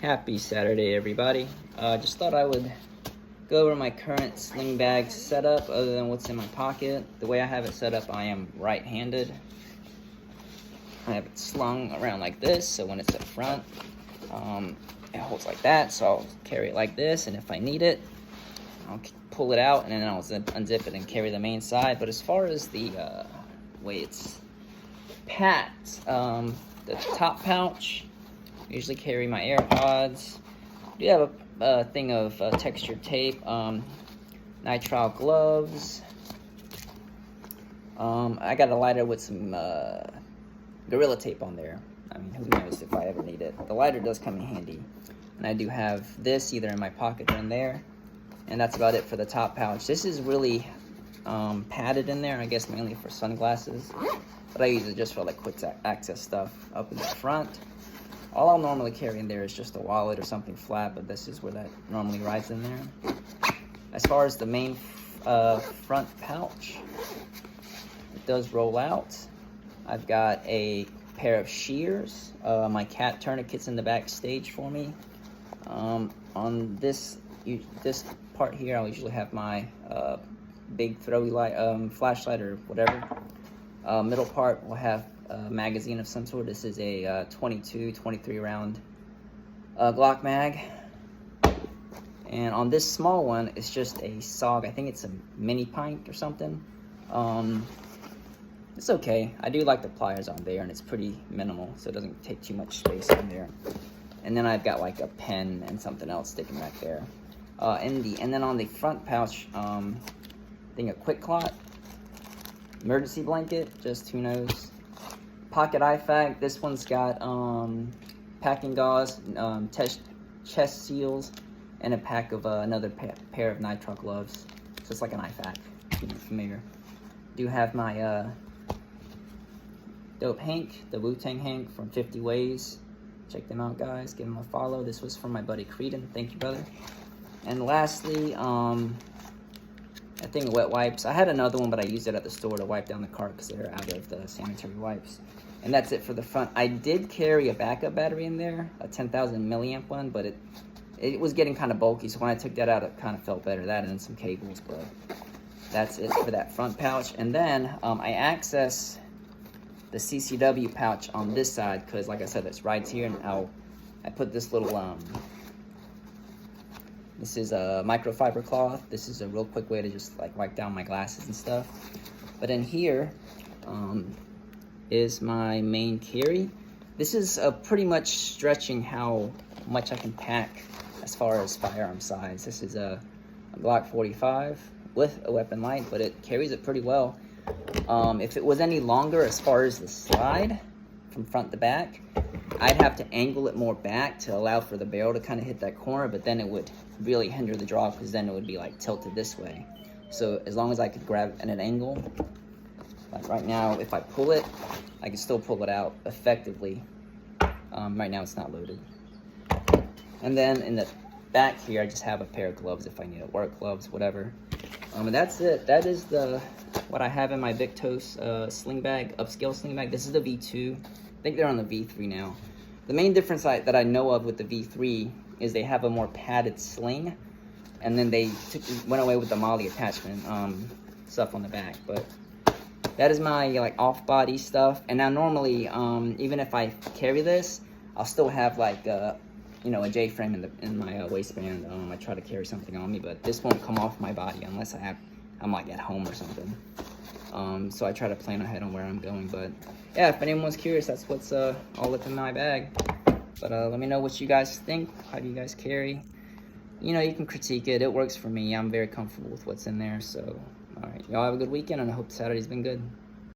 Happy Saturday, everybody. Just thought I would go over my current Slingbag setup other than what's in my pocket. The way I have it set up, I am right-handed. I have it slung around like this, so when it's up front, it holds like that, so I'll carry it like this, and if I need it, I'll pull it out, and then I'll unzip it and carry the main side. But as far as the way it's packed, the top pouch, I usually carry my AirPods. I do have a thing of textured tape, nitrile gloves. I got a lighter with some Gorilla Tape on there. I mean, who knows if I ever need it. The lighter does come in handy. And I do have this either in my pocket or in there. And that's about it for the top pouch. This is really padded in there, I guess mainly for sunglasses. But I use it just for like quick access stuff up in the front. All I'll normally carry in there is just a wallet or something flat, but this is where that normally rides in there. As far as the main front pouch, it does roll out. I've got a pair of shears. My cat tourniquet's in the backstage for me. On this part here, I'll usually have my big throwy light, flashlight or whatever. Middle part will have a magazine of some sort. This is a 23 round Glock mag. And on this small one, it's just a SOG. I think it's a mini pint or something. It's okay. I do like the pliers on there, and it's pretty minimal, so it doesn't take too much space on there. And then I've got like a pen and something else sticking back there. And then on the front pouch, I think a quick clot, emergency blanket, just who knows. Pocket IFAK. This one's got packing gauze, chest seals, and a pack of another pair of nitrile gloves. So it's like an IFAK, if you're familiar. Do have my dope Hank, the Wu-Tang Hank from 50 Ways. Check them out, guys. Give them a follow. This was from my buddy Creedon. Thank you, brother. And lastly, I think wet wipes. I had another one, but I used it at the store to wipe down the cart because they're out of the sanitary wipes. And that's it for the front. I did carry a backup battery in there, a 10,000 milliamp one, but it was getting kind of bulky, so when I took that out, it kind of felt better. That and some cables, but that's it for that front pouch. And then I access the CCW pouch on this side because, like I said, it's right here, and I put this little this is a microfiber cloth. This is a real quick way to just like wipe down my glasses and stuff. But in here is my main carry. This is pretty much stretching how much I can pack as far as firearm size. This is a Glock 45 with a weapon light, but it carries it pretty well. If it was any longer as far as the slide from front to back, I'd have to angle it more back to allow for the barrel to kind of hit that corner, but then it would really hinder the draw because then it would be like tilted this way. So as long as I could grab at an angle, like right now, if I pull it, I can still pull it out effectively. Right now it's not loaded. And then in the back here, I just have a pair of gloves if I need it, work gloves, whatever. And that's it. That is what I have in my Viktos Slingbag, Upscale Slingbag. This is the V2. I think they're on the V3 now. The main difference that I know of with the V3 is they have a more padded sling, and then they went away with the MOLLE attachment stuff on the back. But that is my like off-body stuff. And now normally, even if I carry this, I'll still have like you know, a J-frame in my waistband. I try to carry something on me, but this won't come off my body unless I'm like at home or something. So I try to plan ahead on where I'm going. But yeah, if anyone's curious, that's what's all up in my bag. But let me know what you guys think. How do you guys carry? You know, you can critique it. It works for me. I'm very comfortable with what's in there. So, all right, y'all have a good weekend, and I hope Saturday's been good.